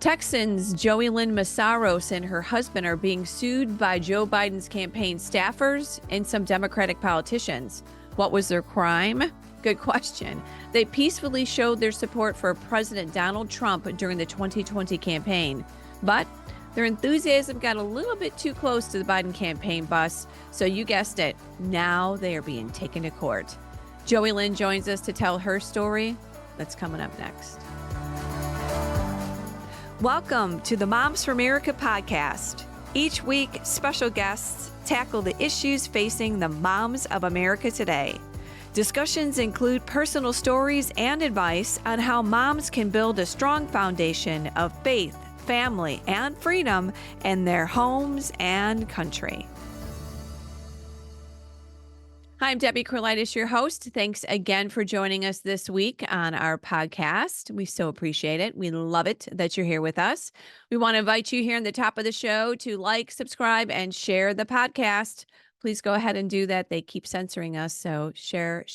Texans Joeylynn Mesaros and her husband are being sued by Joe Biden's campaign staffers and some Democratic politicians. What was their crime? Good question. They peacefully showed their support for President Donald Trump during the 2020 campaign. But their enthusiasm got a little bit too close to the Biden campaign bus. So you guessed it, now they are being taken to court. Joeylynn joins us to tell her story. That's coming up next. Welcome to the Moms for America podcast. Each week, special guests tackle the issues facing the moms of America today. Discussions include personal stories and advice on how moms can build a strong foundation of faith, family, and freedom in their homes and country. Hi, I'm Debbie Carlitis, your host. Thanks again for joining us this week on our podcast. We so appreciate it. We love it that you're here with us. We want to invite you here in the top of the show to like, subscribe, and share the podcast. Please go ahead and do that. They keep censoring us, so share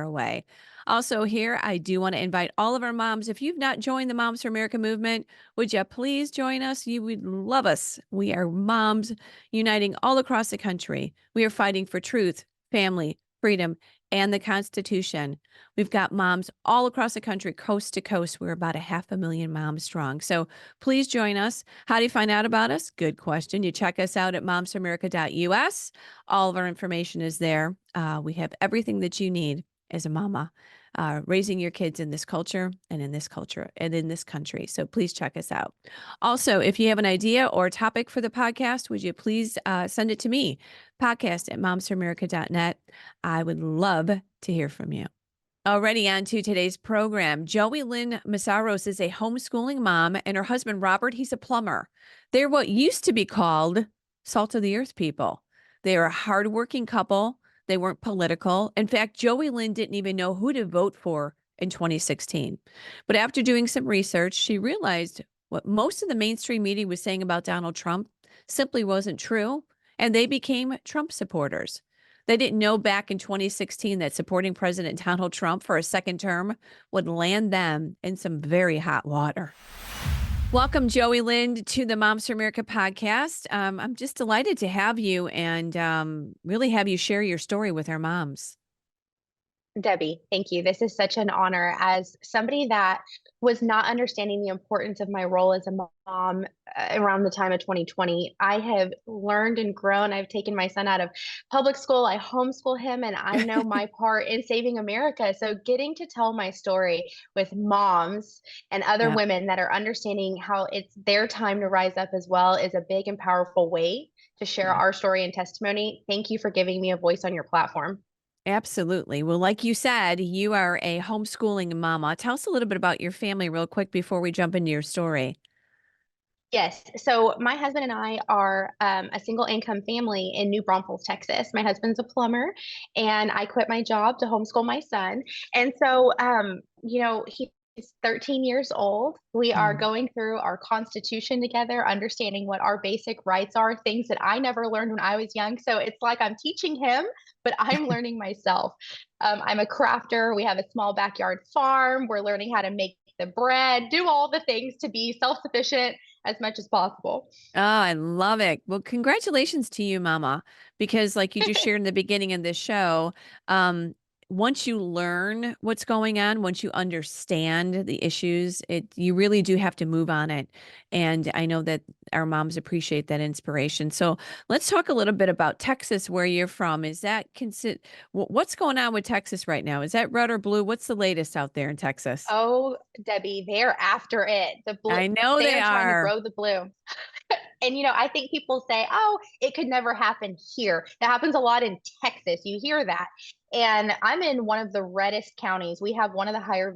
away. Also here, I do want to invite all of our moms. If you've not joined the Moms for America movement, would you please join us? You would love us. We are moms uniting all across the country. We are fighting for truth, family, freedom, and the Constitution. We've got moms all across the country, coast to coast. We're about 500,000 moms strong. So please join us. How do you find out about us? Good question. You check us out at momsforamerica.us. All of our information is there. We have everything that you need as a mama, raising your kids in this culture and in this country. So please check us out. Also, if you have an idea or a topic for the podcast, would you please send it to me? Podcast at momsforamerica.net. I would love to hear from you. Already on to today's program. Joeylynn Mesaros is a homeschooling mom, and her husband, Robert, he's a plumber. They're what used to be called salt of the earth people. They are a hardworking couple. They weren't political. In fact, Joeylynn didn't even know who to vote for in 2016. But after doing some research, she realized what most of the mainstream media was saying about Donald Trump simply wasn't true, and they became Trump supporters. They didn't know back in 2016 that supporting President Donald Trump for a second term would land them in some very hot water. Welcome, Joeylynn, to the Moms for America podcast. I'm just delighted to have you and really have you share your story with our moms. Debbie, thank you. This is such an honor. As somebody that was not understanding the importance of my role as a mom around the time of 2020, I have learned and grown. I've taken my son out of public school. I homeschool him, and I know my part in saving America. So getting to tell my story with moms and other Yeah. women that are understanding how it's their time to rise up as well is a big and powerful way to share our story and testimony. Thank you for giving me a voice on your platform. Absolutely. Well, like you said, you are a homeschooling mama. Tell us a little bit about your family real quick before we jump into your story. Yes. So my husband and I are a single income family in New Braunfels, Texas. My husband's a plumber, and I quit my job to homeschool my son. And so, he's 13 years old. We are Mm. going through our Constitution together, understanding what our basic rights are, things that I never learned when I was young. So it's like I'm teaching him, but I'm learning myself. I'm a crafter. We have a small backyard farm. We're learning how to make the bread, do all the things to be self-sufficient as much as possible. Oh, I love it. Well, congratulations to you, Mama, because like you just shared in the beginning of this show, um, once you learn what's going on, once you understand the issues, you really do have to move on it. And I know that our moms appreciate that inspiration. So let's talk a little bit about Texas, where you're from. Is that what's going on with Texas right now? Is that red or blue? What's the latest out there in Texas? Oh, Debbie, they're after it. The blue, I know they they are trying to are. grow the blue. And I think people say, "Oh, it could never happen here." That happens a lot in Texas. You hear that. And I'm in one of the reddest counties. We have one of the highest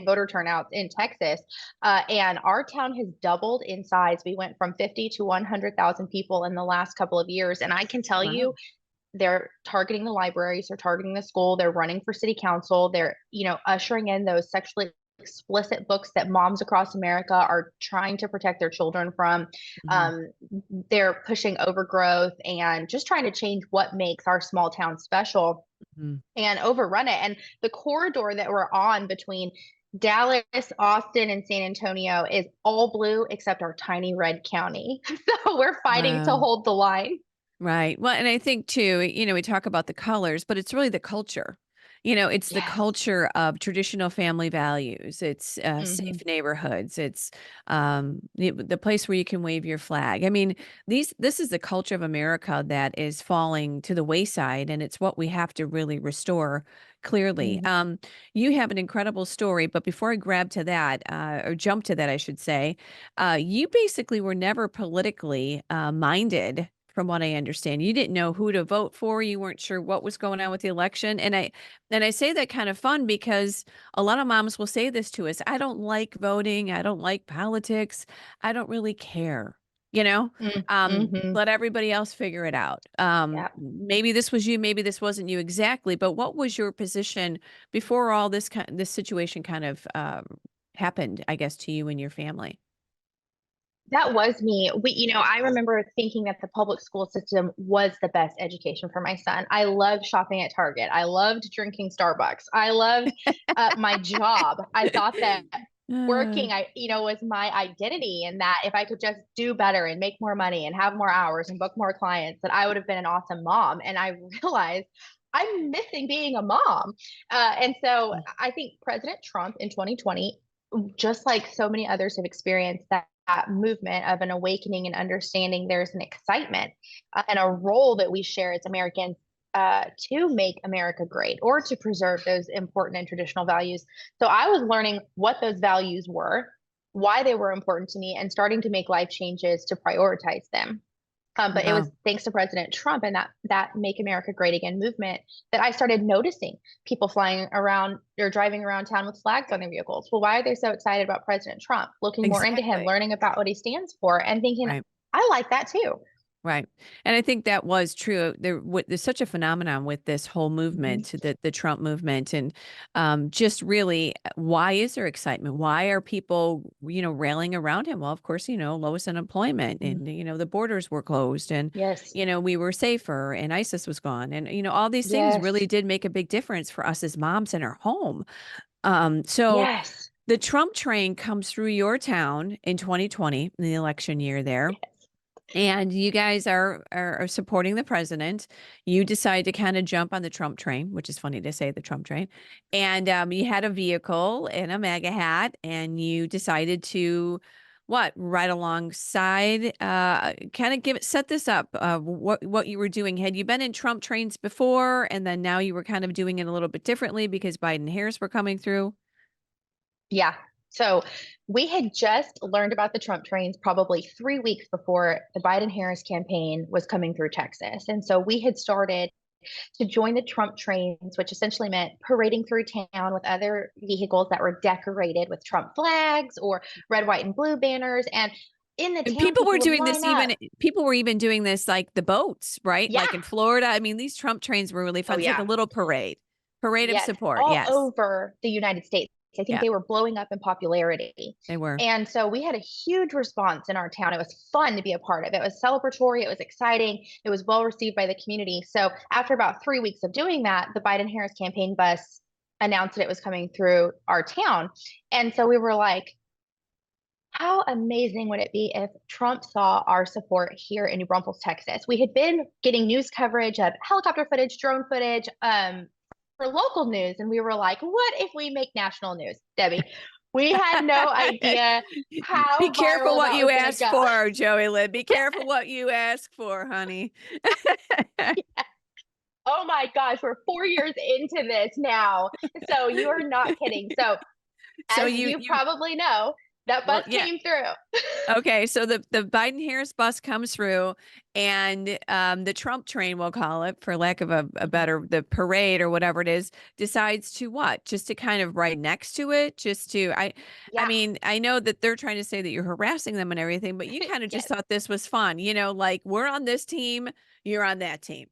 voter turnouts in Texas. And our town has doubled in size. We went from 50 to 100,000 people in the last couple of years. And I can tell Wow. you, they're targeting the libraries, they're targeting the school, they're running for city council, they're, ushering in those sexually explicit books that moms across America are trying to protect their children from. Mhm. Um, they're pushing overgrowth and just trying to change what makes our small town special Mhm. and overrun it. And the corridor that we're on between Dallas, Austin, and San Antonio is all blue except our tiny red county. So we're fighting to Wow. hold the line. Right. Well, and I think too, we talk about the colors, but it's really the culture. It's the Yes. culture of traditional family values. It's Hmm. safe neighborhoods. It's the place where you can wave your flag. I mean, this is the culture of America that is falling to the wayside, and it's what we have to really restore clearly. Hmm. You have an incredible story, but before I grab to that, or jump to that, I should say, you basically were never politically minded from what I understand. You didn't know who to vote for. You weren't sure what was going on with the election. And I say that kind of fun because a lot of moms will say this to us. I don't like voting. I don't like politics. I don't really care. You know, Mm-hmm. let everybody else figure it out. Yeah. Maybe this was you, maybe this wasn't you exactly, but what was your position before all this situation kind of happened, I guess, to you and your family? That was me. I remember thinking that the public school system was the best education for my son. I loved shopping at Target. I loved drinking Starbucks. I loved my job. I thought that Uh, working, was my identity, and that if I could just do better and make more money and have more hours and book more clients, that I would have been an awesome mom. And I realized I'm missing being a mom. And so I think President Trump in 2020, just like so many others have experienced that movement of an awakening and understanding there's an excitement and a role that we share as Americans to make America great or to preserve those important and traditional values. So I was learning what those values were, why they were important to me, and starting to make life changes to prioritize them. But it was wow. thanks to President Trump and that Make America Great Again movement that I started noticing people flying around or driving around town with flags on their vehicles. Well, why are they so excited about President Trump? Looking more into him, Exactly. learning about what he stands for, and thinking, Right. I like that too. Right. And I think that was true. There's such a phenomenon with this whole Mhm. movement, the Trump movement, and just really, why is there excitement? Why are people, railing around him? Well, of course, lowest unemployment, Mhm. and the borders were closed, and Yes. we were safer, and ISIS was gone, and all these things Yes. really did make a big difference for us as moms in our home. So Yes. the Trump train comes through your town in 2020, in the election year there, Yes. and you guys are supporting the president. You decide to kind of jump on the Trump train, which is funny to say, the Trump train. And you had a vehicle and a MAGA hat, and you decided to what right alongside, kind of set this up, what you were doing. Had you been in Trump trains before, and then now you were kind of doing it a little bit differently because Biden Harris were coming through? Yeah. So we had just learned about the Trump trains probably 3 weeks before the Biden Harris campaign was coming through Texas. And so we had started to join the Trump trains, which essentially meant parading through town with other vehicles that were decorated with Trump flags or red, white, and blue banners. And in the And town, people would line up. people were even doing this like the boats, right? Yeah. Like in Florida. I mean, these Trump trains were really Oh, fun. It's like a yeah. little parade. Parade of Yes. support. All Yes. over the United States. I think Yeah, they were blowing up in popularity. they were. And so we had a huge response in our town. It was fun to be a part of. It was celebratory. It was exciting. It was well received by the community. So after about 3 weeks of doing that, the Biden Harris campaign bus announced that it was coming through our town. And so we were like, how amazing would it be if Trump saw our support here in New Braunfels, Texas? We had been getting news coverage of helicopter footage, drone footage, for local news, and we were like, what if we make national news, Debbie? We had no idea Be how careful viral what that you was going to ask go. for, Joey Lynn. Be careful what you ask for, honey. Oh my gosh, we're 4 years into this now. So you're not kidding. So, So as you you you probably know, that well, bus yeah. came through. Okay, so the Biden Harris bus comes through, and the Trump train, we'll call it, for lack of a better, the parade or whatever it is, decides to what? Just to kind of ride next to it, just to I Yeah. mean, I know that they're trying to say that you're harassing them and everything, but you kind of just Yes. thought this was fun, like we're on this team, you're on that team.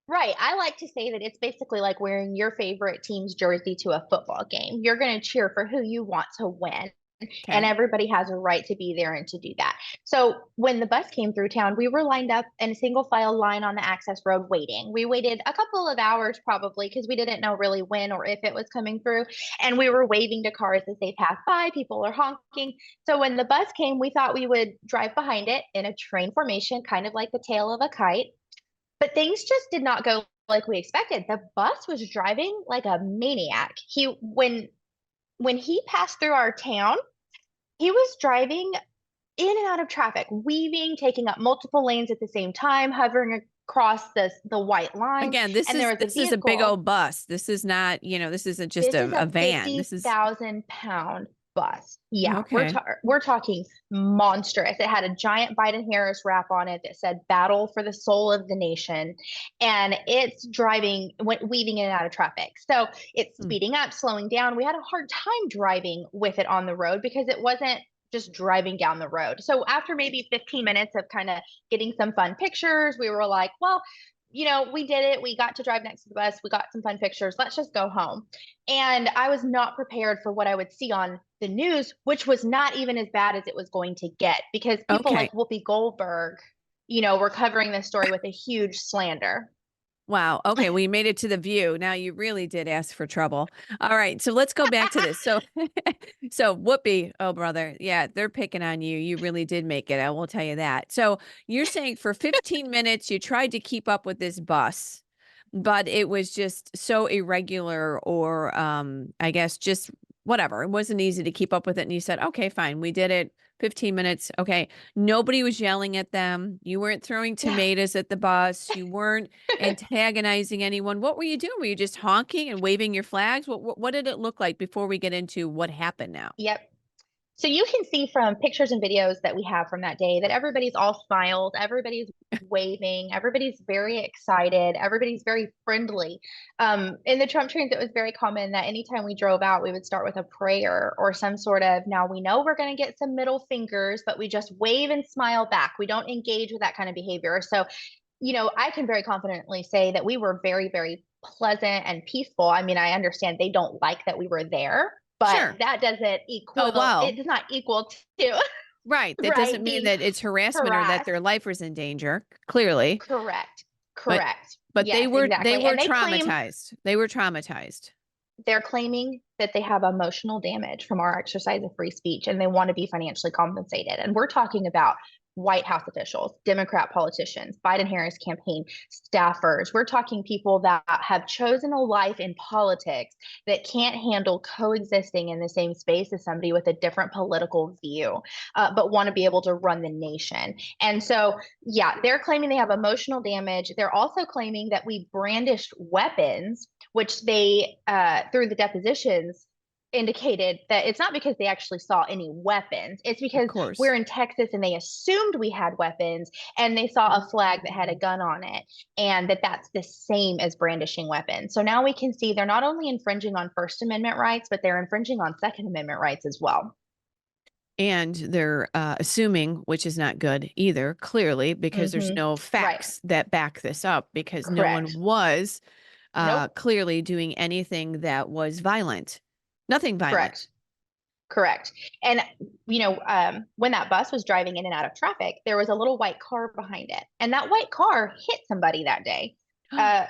Right. I like to say that it's basically like wearing your favorite team's jersey to a football game. You're going to cheer for who you want to win. and Okay. everybody has a right to be there and to do that. So when the bus came through town, we were lined up in a single file line on the access road waiting. We waited a couple of hours probably because we didn't know really when or if it was coming through. And we were waving to cars as they passed by. People are honking. So when the bus came, we thought we would drive behind it in a train formation, kind of like the tail of a kite. But things just did not go like we expected. The bus was driving like a maniac. When he passed through our town, he was driving in and out of traffic, weaving, taking up multiple lanes at the same time, hovering across the white line. Again, And there was a this is a big vehicle. old bus. This is not, this isn't just This is a a van. This is 50,000 pound bus. Yeah, okay. we're talking monstrous. It had a giant Biden-Harris wrap on it that said "Battle for the Soul of the Nation," and it's driving, weaving in and out of traffic. So it's Mm. speeding up, slowing down. We had a hard time driving with it on the road because it wasn't just driving down the road. So after maybe 15 minutes of kind of getting some fun pictures, we were like, well, we did it. We got to drive next to the bus. We got some fun pictures. Let's just go home. And I was not prepared for what I would see on the news, which was not even as bad as it was going to get because people Okay. like Whoopi Goldberg, were covering this story with a huge slander. Wow. Okay. We made it to the view. Now you really did ask for trouble. All right. So let's go back to this. So, so Whoopi, oh brother, yeah, they're picking on you. You really did make it. I will tell you that. So you're saying for 15 minutes you tried to keep up with this bus, but it was just so irregular, or I guess just whatever. It wasn't easy to keep up with it. And you said, okay, fine, we did it. 15 minutes. Okay. Nobody was yelling at them. You weren't throwing No. tomatoes at the bus. You weren't antagonizing anyone. What were you doing? Were you just honking and waving your flags? What did it look like before we get into what happened now? Yep. So you can see from pictures and videos that we have from that day that everybody's all smiles, everybody's waving, everybody's very excited, everybody's very friendly. In the Trump trains, it was very common that anytime we drove out, we would start with a prayer or some sort of, now we know we're going to get some middle fingers, but we just wave and smile back. We don't engage with that kind of behavior. So, I can very confidently say that we were very, very pleasant and peaceful. I mean, I understand they don't like that we were there, but Sure. that doesn't Oh, equal, it well, does not equal to, right. That doesn't right, mean being that it's harassment or that harassed. their life was in danger, clearly. Correct. But Correct. but Yes, they exactly. were And they claim traumatized. They were traumatized. they're claiming that they have emotional damage from our exercise of free speech and they want to be financially compensated. And we're talking about White House officials, Democrat politicians, Biden Harris campaign staffers. We're talking people that have chosen a life in politics that can't handle coexisting in the same space as somebody with a different political view, but want to be able to run the nation. And so, yeah, they're claiming they have emotional damage. They're also claiming that we brandished weapons, which they, through the depositions, indicated that it's not because they actually saw any weapons. It's Of because we're course. in Texas and they assumed we had weapons and they saw a flag that had a gun on it and that's the same as brandishing weapons. So now we can see they're not only infringing on First Amendment rights, but they're infringing on Second Amendment rights as well. And they're assuming, which is not good either, clearly, because there's no Right. facts that back this up, because no one Correct. was Nope. clearly doing anything that was violent. Nothing violent. Correct. Correct. And, when that bus was driving in and out of traffic, there was a little white car behind it. And that white car hit somebody that day.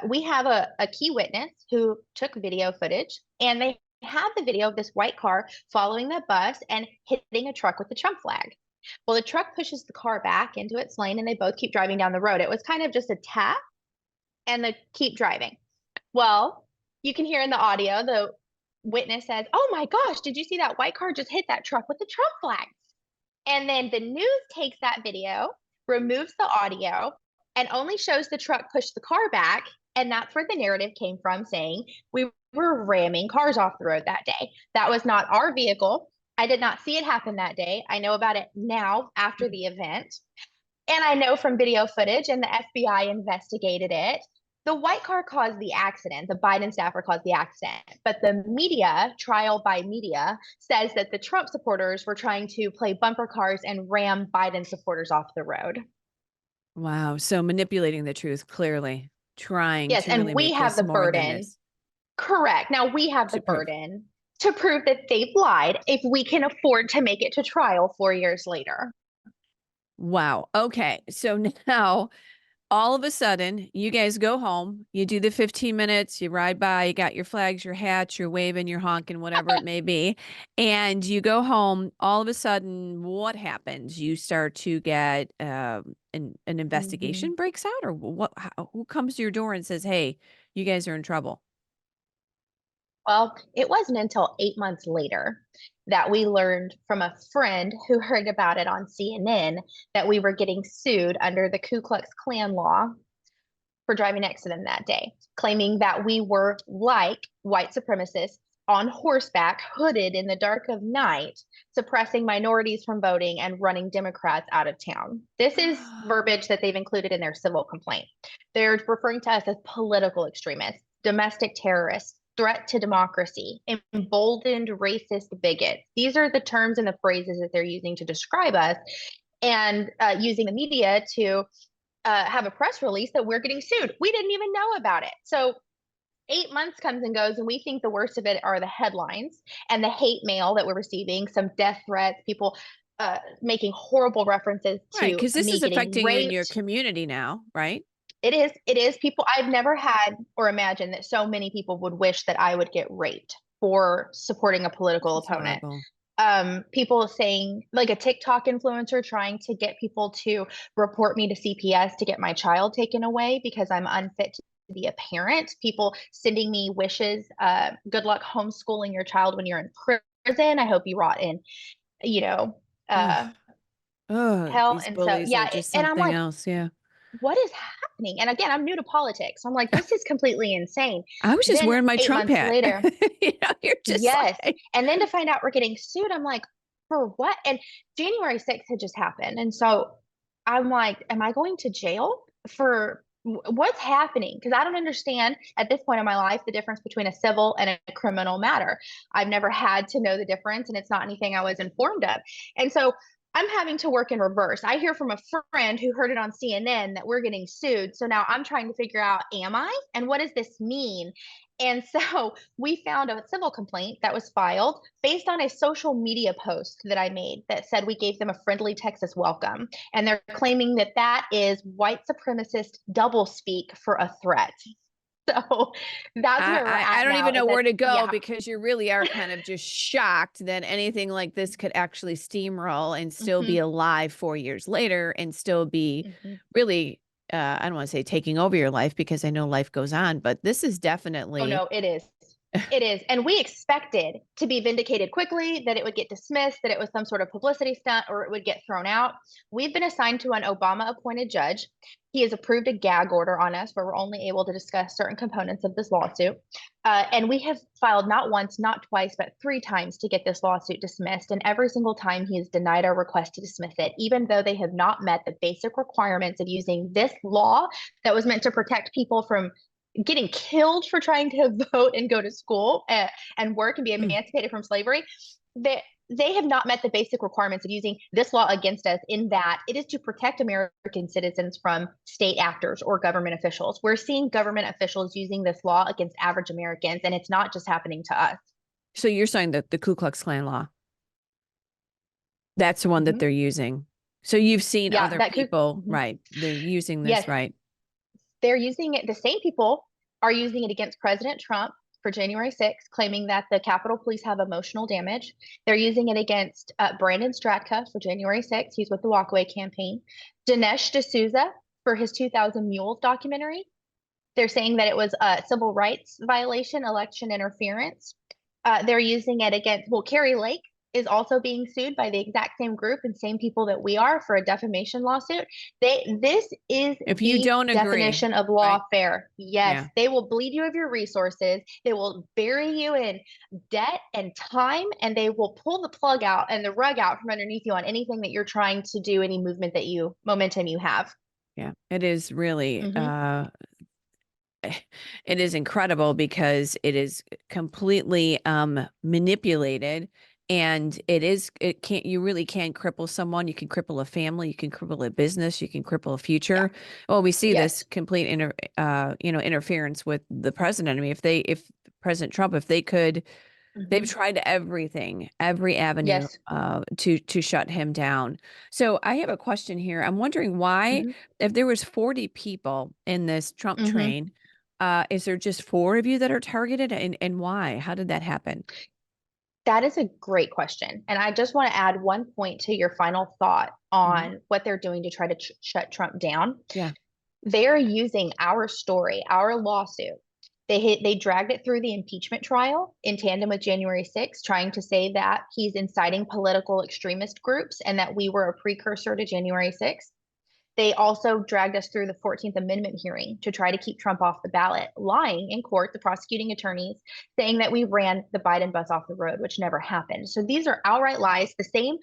We have a key witness who took video footage, and they have the video of this white car following the bus and hitting a truck with the Trump flag. Well, the truck pushes the car back into its lane, and they both keep driving down the road. It was kind of just a tap and they keep driving. Well, you can hear in the audio, the witness says, "Oh my gosh, did you see that white car just hit that truck with the Trump flag?" And then the news takes that video, removes the audio, and only shows the truck push the car back. And that's where the narrative came from, saying we were ramming cars off the road that day. That was not our vehicle. I did not see it happen that day. I know about it now after the event. And I know from video footage, and the FBI investigated it, the white car caused the accident. The Biden staffer caused the accident. But the media, trial by media, says that the Trump supporters were trying to play bumper cars and ram Biden supporters off the road. Wow. So manipulating the truth, clearly trying Yes, to and really we make have this the more than burden. this. Correct. Now we have the To prove. burden to prove that they've lied if we can afford to make it to trial 4 years later. Wow. Okay. So now all of a sudden, you guys go home, you do the 15 minutes, you ride by, you got your flags, your hats, you're waving, you're honking, whatever it may be. And you go home. All of a sudden, what happens? You start to get an Mhm. investigation breaks out, or what? Who comes to your door and says, "Hey, you guys are in trouble"? Well, it wasn't until 8 months later that we learned from a friend who heard about it on CNN that we were getting sued under the Ku Klux Klan law for driving next to them that day, claiming that we were like white supremacists on horseback, hooded in the dark of night, suppressing minorities from voting and running Democrats out of town. This is verbiage that they've included in their civil complaint. They're referring to us as political extremists, domestic terrorists, threat to democracy, emboldened racist bigots. These are the terms and the phrases that they're using to describe us, and using the media to have a press release that we're getting sued. We didn't even know about it. So 8 months comes and goes, and we think the worst of it are the headlines and the hate mail that we're receiving, some death threats, people making horrible references Right, to because this me is getting affecting you in your raped. community now, right? It is people. I've never had or imagined that so many people would wish that I would get raped for supporting a This political is opponent. horrible. People saying, like a TikTok influencer trying to get people to report me to CPS to get my child taken away because I'm unfit to be a parent. People sending me wishes. Good luck homeschooling your child when you're in prison. I hope you rot in, you know, Ugh. uh, Ugh, hell. these And so, bullies are yeah, just and I'm something like, else. Yeah. what is happening? And again, I'm new to politics. So I'm like, this is completely insane. I was just Then wearing my eight Trump months hat. later, You're just yes. like, And then to find out we're getting sued, I'm like, for what? And January 6th had just happened. And so I'm like, am I going to jail for what's happening? Because I don't understand at this point in my life the difference between a civil and a criminal matter. I've never had to know the difference, and it's not anything I was informed of. And so I'm having to work in reverse. I hear from a friend who heard it on CNN that we're getting sued. So now I'm trying to figure out, am I? And what does this mean? And so we found a civil complaint that was filed based on a social media post that I made that said we gave them a friendly Texas welcome. And they're claiming that that is white supremacist doublespeak for a threat. So that's I, where we're I at don't now, even is know that, where to go yeah. because you really are kind of just shocked that anything like this could actually steamroll and still be Hmm. alive 4 years later and still be Hmm. really, I don't want to say taking over your life because I know life goes on, but this is Oh definitely, no, it is. It is. And we expected to be vindicated quickly, that it would get dismissed, that it was some sort of publicity stunt, or it would get thrown out. We've been assigned to an Obama appointed judge. He has approved a gag order on us where we're only able to discuss certain components of this lawsuit. And we have filed not once, not twice, but 3 times to get this lawsuit dismissed. And every single time he has denied our request to dismiss it, even though they have not met the basic requirements of using this law that was meant to protect people from getting killed for trying to vote and go to school, and work and be mm, emancipated from slavery. They have not met the basic requirements of using this law against us, in that it is to protect American citizens from state actors or government officials. We're seeing government officials using this law against average Americans, and it's not just happening to us. so you're saying that the Ku Klux Klan law, that's the one that Hmm. they're using. So you've seen Yeah, other that could. people, Mhm. right? They're using this, Yes, right? they're using it. The same people are using it against President Trump for January 6th, claiming that the Capitol Police have emotional damage. They're using it against Brandon Stratka for January 6th. He's with the Walkaway campaign. Dinesh D'Souza for his 2000 Mules documentary. They're saying that it was a civil rights violation, election interference. They're using it against, well, Carrie Lake is also being sued by the exact same group and same people that we are for a defamation lawsuit. This is If you the don't agree, definition of right? lawfare. Yes, Yeah. they will bleed you of your resources. They will bury you in debt and time, and they will pull the plug out and the rug out from underneath you on anything that you're trying to do, any movement that you momentum you have. Yeah. It is really, Hmm. it is incredible because it is completely manipulated, and it can't, you really can cripple someone. You can cripple a family, you can cripple a business, you can cripple a Yeah. future. Well, we see this Yes. complete interference with the president. I mean, if President Trump, if they could They've Hmm. tried everything, every avenue, Yes. to shut him down. So I have a question here. I'm wondering why, Hmm. if there was 40 people in this Trump Hmm. train, is there just 4 of you that are targeted, and why? How did that happen? That is a great question. And I just want to add one point to your final thought Mhm. on what they're doing to try to shut Trump down. Yeah. They're using our story, our lawsuit. They dragged it through the impeachment trial in tandem with January 6th, trying to say that he's inciting political extremist groups and that we were a precursor to January 6th. They also dragged us through the 14th Amendment hearing to try to keep Trump off the ballot, lying in court, the prosecuting attorneys saying that we ran the Biden bus off the road, which never happened. So these are outright lies. The same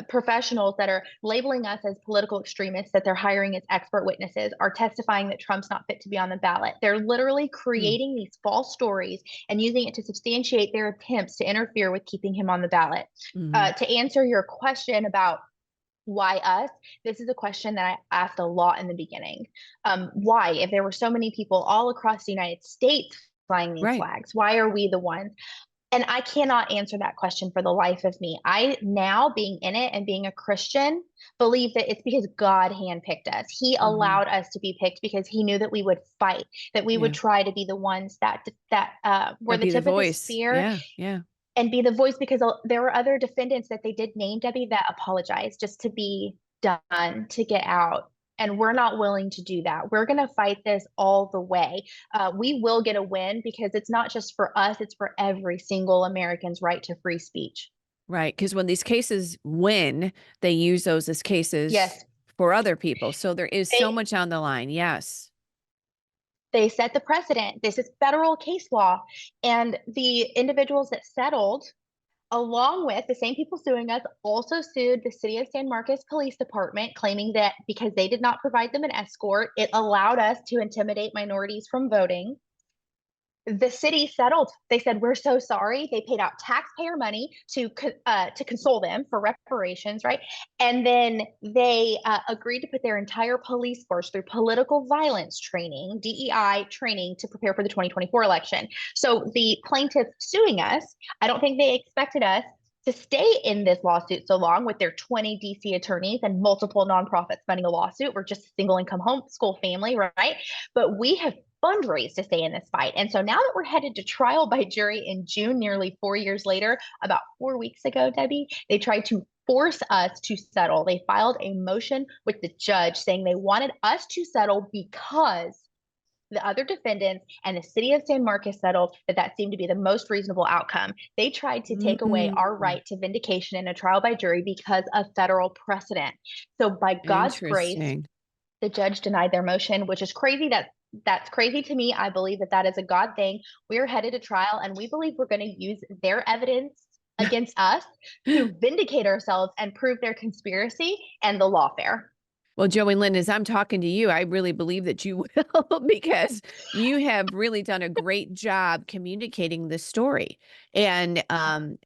professionals that are labeling us as political extremists that they're hiring as expert witnesses are testifying that Trump's not fit to be on the ballot. They're literally Mm. creating these false stories and using it to substantiate their attempts to interfere with keeping him on the ballot. Mhm. To answer your question about why us, this is a question that I asked a lot in the beginning. Why, if there were so many people all across the United States flying these Right. flags, why are we the ones? And I cannot answer that question for the life of me. I now, being in it and being a Christian, believe that it's because God handpicked us. He Mhm. allowed us to be picked because He knew that we would fight, that we would Yeah. try to be the ones that were That'd the be the tip of the voice. spear Yeah, yeah. and be the voice, because there were other defendants that they did name, Debbie, that apologized just to be done, to get out. And we're not willing to do that. We're going to fight this all the way. We will get a win because it's not just for us, it's for every single American's right to free speech. Right, because when these cases win, they use those as cases Yes, for other people, so there is so they much on the line, yes. they set the precedent. This is federal case law. And the individuals that settled, along with the same people suing us, also sued the city of San Marcos Police Department, claiming that because they did not provide them an escort, it allowed us to intimidate minorities from voting. The city settled. They said, "We're so sorry." They paid out taxpayer money to console them for reparations, right? And then they agreed to put their entire police force through political violence training, DEI training, to prepare for the 2024 election. So the plaintiffs suing us, I don't think they expected us to stay in this lawsuit so long with their 20 DC attorneys and multiple nonprofits funding a lawsuit. We're just a single income homeschool family, right? But we have fundraised to stay in this fight. And so now that we're headed to trial by jury in June, nearly 4 years later, about 4 weeks ago, Debbie, they tried to force us to settle. They filed a motion with the judge saying they wanted us to settle because the other defendants and the city of San Marcos settled, that seemed to be the most reasonable outcome. They tried to take away our Mm, right to vindication in a trial by jury because of federal precedent. So by God's grace, interesting. the judge denied their motion, which is crazy. That's crazy to me. I believe that that is a God thing. We're headed to trial, and we believe we're going to use their evidence against us to vindicate ourselves and prove their conspiracy and the lawfare. Well, Joey Lynn, as I'm talking to you, I really believe that you will because you have really done a great job communicating the story and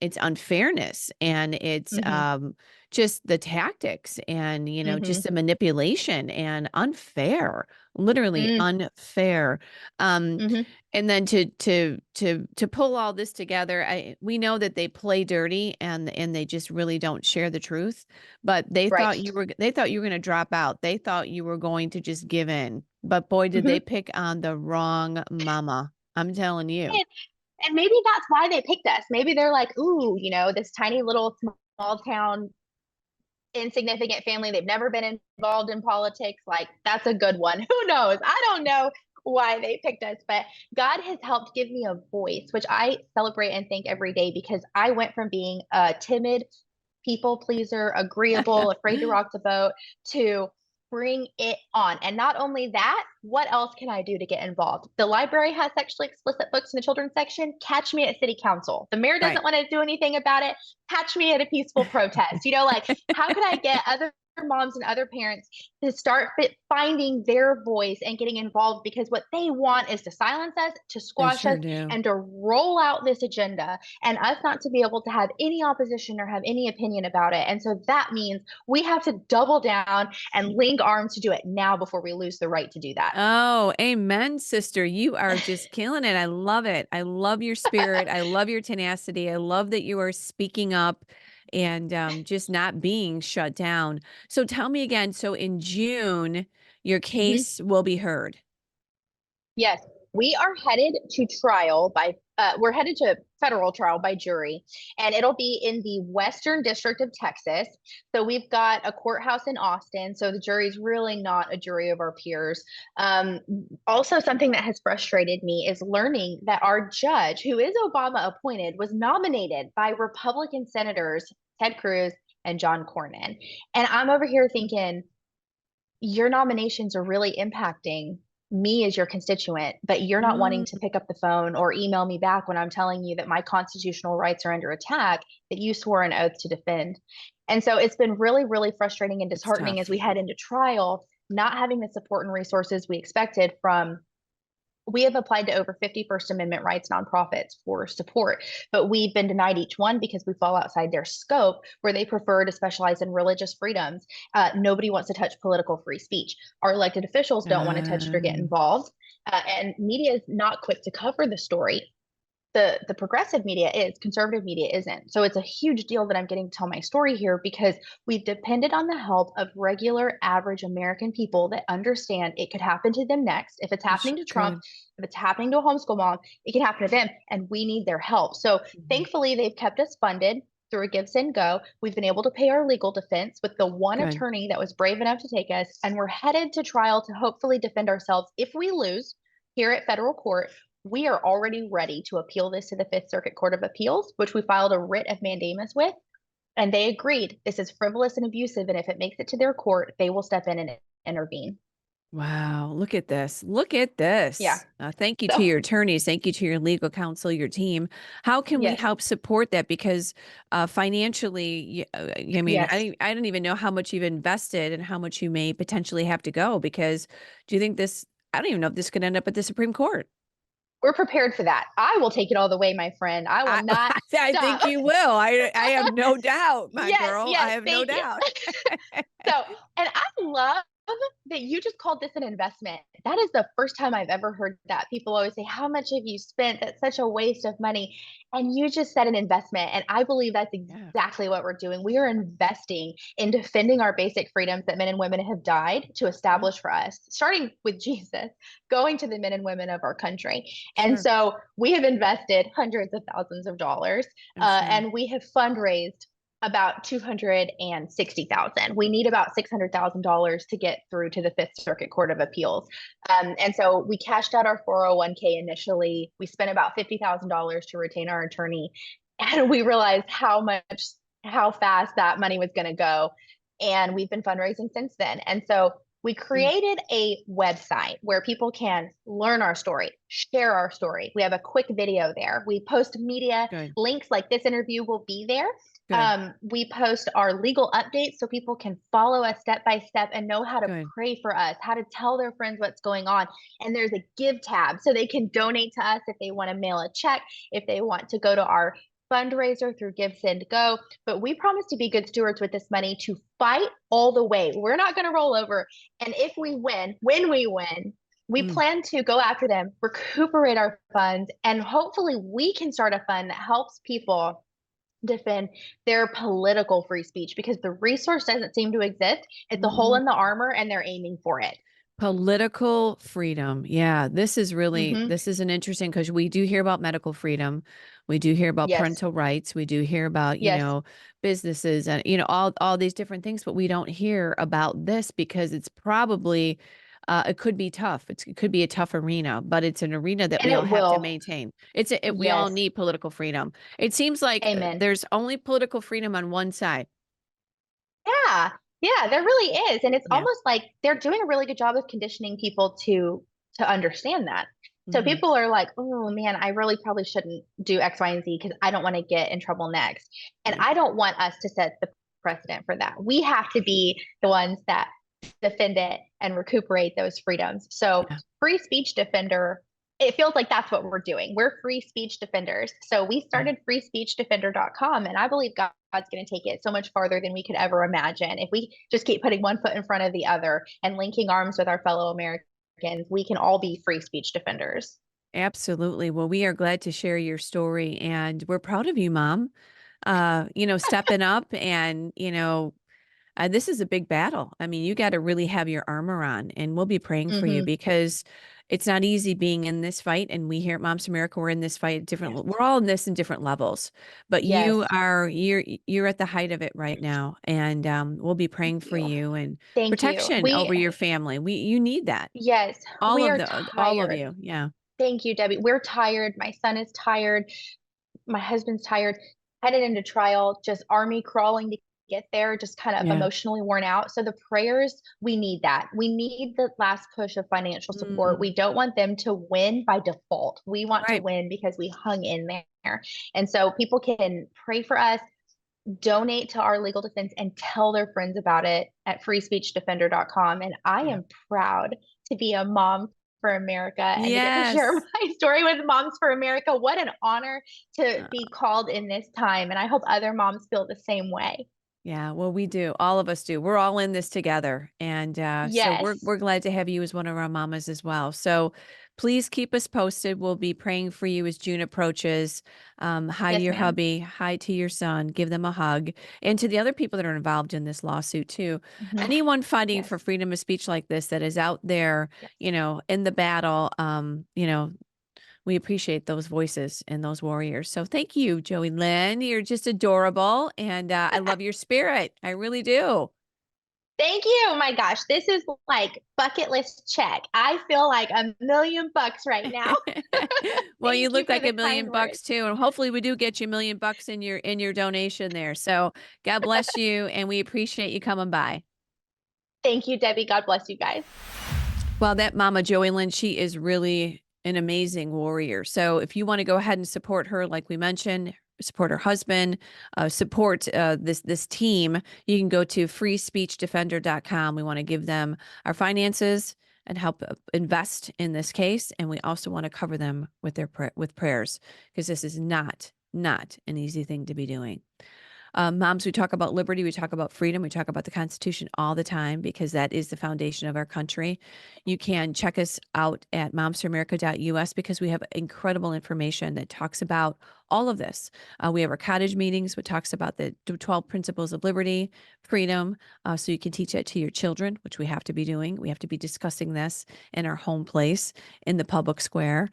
its unfairness and its Mm-hmm. just the tactics and Mm-hmm. just the manipulation and unfair, literally Mm, unfair. Um, mm-hmm. and then to pull all this together, we know that they play dirty and they just really don't share the truth, but Right. they thought you were going to drop out. They thought you were going to just give in. But boy, did they Mm-hmm. pick on the wrong mama. I'm telling you. And, and maybe that's why they picked us. Maybe they're like, ooh, this tiny little small town insignificant family. They've never been involved in politics. Like, that's a good one. Who knows? I don't know why they picked us, but God has helped give me a voice, which I celebrate and thank every day, because I went from being a timid people pleaser, agreeable, afraid to rock the boat, to bring it on. And not only that, what else can I do to get involved? The library has sexually explicit books in the children's section. Catch me at city council. The mayor Right. doesn't want to do anything about it. Catch me at a peaceful protest. Like, how can I get other moms and other parents to start finding their voice and getting involved, because what they want is to silence us, to They squash us, sure do. and to roll out this agenda, and us not to be able to have any opposition or have any opinion about it. And so that means we have to double down and link arms to do it now before we lose the right to do that. Oh, amen, sister. You are just killing it. I love it. I love your spirit. I love your tenacity. I love that you are speaking up and just not being shut down. So tell me again. So in June, your Mhm. case will be heard. Yes, we are headed to trial by we're headed to federal trial by jury, and it'll be in the Western District of Texas. So we've got a courthouse in Austin, so the jury's really not a jury of our peers. Um, Also, something that has frustrated me is learning that our judge, who is Obama appointed, was nominated by Republican senators Ted Cruz and John Cornyn. And I'm over here thinking, your nominations are really impacting me as your constituent, but you're not wanting Mm, to pick up the phone or email me back when I'm telling you that my constitutional rights are under attack that you swore an oath to defend. And so it's been really, really frustrating and it's disheartening as tough. we head into trial, not having the support and resources we expected from. We have applied to over 50 First Amendment rights nonprofits for support, but we've been denied each one because we fall outside their scope, where they prefer to specialize in religious freedoms. Nobody wants to touch political free speech. Our elected officials don't want to touch it or get Um, involved. And media is not quick to cover the story. The progressive media is, conservative media isn't. So it's a huge deal that I'm getting to tell my story here, because we've depended on the help of regular average American people that understand it could happen to them next. If it's it sure happening to Trump, could. if it's happening to a homeschool mom, it could happen to them, and we need their help. So Mhm. thankfully they've kept us funded through a Give Send Go. We've been able to pay our legal defense with the one Good. attorney that was brave enough to take us, and we're headed to trial to hopefully defend ourselves. If we lose here at federal court, we are already ready to appeal this to the Fifth Circuit Court of Appeals, which we filed a writ of mandamus with. And they agreed this is frivolous and abusive. And if it makes it to their court, they will step in and intervene. Wow, look at this. Look at Yeah. this. Thank you to So, your attorneys. Thank you to your legal counsel, your team. How can we yes. help support that? Because financially, I mean, Yes. I don't even know how much you've invested and how much you may potentially have to go. Because do you think this, I don't even know if this could end up at the Supreme Court. We're prepared for that. I will take it all the way, my friend. I will I, not I think stop. you will. I have no doubt, my Yes. girl. I Yes. have no Thank you. doubt. So, and I love that you just called this an investment. That is the first time I've ever heard that. People always say, "How much have you spent? That's such a waste of money." And you just said an investment. And I believe that's Yeah. exactly what we're doing. We are investing in defending our basic freedoms that men and women have died to Yeah. establish for us, starting with Jesus, going to the men and women of our country. And Sure. so we have invested hundreds of thousands of dollars, I'm sure. and we have fundraised about 260,000. We need about $600,000 to get through to the Fifth Circuit Court of Appeals. And so we cashed out our 401k initially. We spent about $50,000 to retain our attorney, and we realized how fast that money was going to go. And we've been fundraising since then. And so we Good. created a website where people can learn our story, share our story. We have a quick video there. We post media Good. links, like this interview will be there. Good. We post our legal updates so people can follow us step by step and know how to Good. pray for us, how to tell their friends what's going on. And there's a give tab so they can donate to us if they want to mail a check, if they want to go to our fundraiser through Give Send Go. But we promise to be good stewards with this money, to fight all the way. We're not going to roll over. And if we win, when we win, we Mm. plan to go after them, recuperate our funds, and hopefully we can start a fund that helps people defend their political free speech, because the resource doesn't seem to exist. It's a hole Mm. in the armor and they're aiming for it. Political freedom. Yeah, Hmm. this is an interesting because we do hear about medical freedom. We do hear about Yes. parental rights. We do hear about, Yes. businesses and, all these different things, but we don't hear about this because it's probably, it could be tough. It could be a tough arena, but it's an arena that And we all it have to will. maintain. We all Yes. need political freedom. It seems like Amen. there's only political freedom on one side. Yeah. Yeah, there really is. And it's Yeah. almost like they're doing a really good job of conditioning people to understand that. So Hmm. people are like, "Oh man, I really probably shouldn't do X, Y, and Z because I don't want to get in trouble next." And Yeah. I don't want us to set the precedent for that. We have to be the ones that defend it and recuperate those freedoms. So Yeah. free speech defender, it feels like that's what we're doing. We're free speech defenders. So we started freespeechdefender.com, and I believe God's going to take it so much farther than we could ever imagine. If we just keep putting one foot in front of the other and linking arms with our fellow Americans, we can all be free speech defenders. Absolutely. Well, we are glad to share your story, and we're proud of you, Mom. Stepping up and, this is a big battle. I mean, you got to really have your armor on, and we'll be praying for you Mm-hmm. because it's not easy being in this fight. And we here at Moms America, we're in this fight at different, Yes. we're all in this in different levels, but Yes. you're at the height of it right now. And, we'll be Thank praying for you. you and Thank you. protection over your family. You need that. Yes, we are All of tired. you. Yeah. Thank you, Debbie. We're tired. My son is tired. My husband's tired, headed into trial, just army crawling to get there, just kind of Yeah. emotionally worn out. So the prayers, we need that. We need the last push of financial support. Mm, We don't want them to win by default. We want to right. win because we hung in there. And so people can pray for us, donate to our legal defense, and tell their friends about it at freespeechdefender.com. And I Yeah. am proud to be a mom for America and to get to share Yes. my story with Moms for America. What an honor to Uh, be called in this time. And I hope other moms feel the same way. Yeah, well, we do. All of us do. We're all in this together. And so Yes. we're glad to have you as one of our mamas as well. So please keep us posted. We'll be praying for you as June approaches. Hi to Yes, your ma'am. hubby. Hi to your son. Give them a hug. And to the other people that are involved in this lawsuit, too. Mhm. Anyone fighting for Yes. freedom of speech like this that is out there, Yes. in the battle, we appreciate those voices and those warriors. So thank you, Joeylynn. You're just adorable. And I love your spirit. I really do. Thank you. My gosh, this is like bucket list check. I feel like $1 million right now. Well, you Thank you look for like the a kind million bucks words. too. And hopefully we do get you $1 million in your donation there. So God bless you. And we appreciate you coming by. Thank you, Debbie. God bless you guys. Well, that Mama Joeylynn, she is really an amazing warrior. So if you want to go ahead and support her, like we mentioned, support her husband, support this team, you can go to freespeechdefender.com. We want to give them our finances and help invest in this case, and we also want to cover them with with prayers because this is not an easy thing to be doing. Moms, we talk about liberty, we talk about freedom, we talk about the Constitution all the time because that is the foundation of our country. You can check us out at momsforamerica.us because we have incredible information that talks about all of this. We have our cottage meetings, which talks about the 12 principles of liberty, freedom, so you can teach that to your children, which we have to be doing. We have to be discussing this in our home place, in the public square.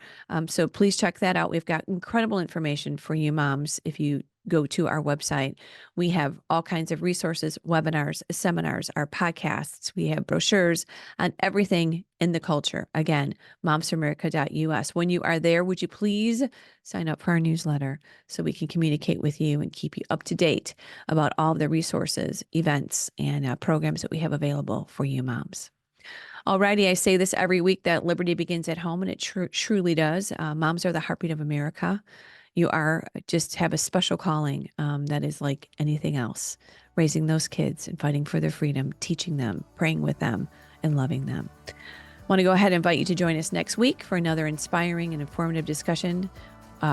So please check that out. We've got incredible information for you moms if you go to our website. We have all kinds of resources, webinars, seminars, our podcasts. We have brochures on everything in the culture. Again, momsforamerica.us. When you are there, would you please sign up for our newsletter so we can communicate with you and keep you up to date about all of the resources, events, and programs that we have available for you moms. Alrighty, I say this every week that liberty begins at home, and it truly does. Moms are the heartbeat of America. You are just have a special calling that is like anything else, raising those kids and fighting for their freedom, teaching them, praying with them, and loving them. I want to go ahead and invite you to join us next week for another inspiring and informative discussion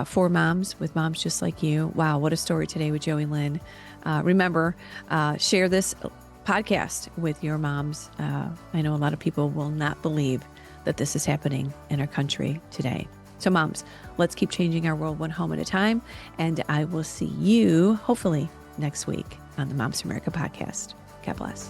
for moms with moms just like you. Wow, what a story today with Joeylynn. Remember, share this podcast with your moms. I know a lot of people will not believe that this is happening in our country today. So moms, let's keep changing our world one home at a time. And I will see you hopefully next week on the Moms for America podcast. God bless.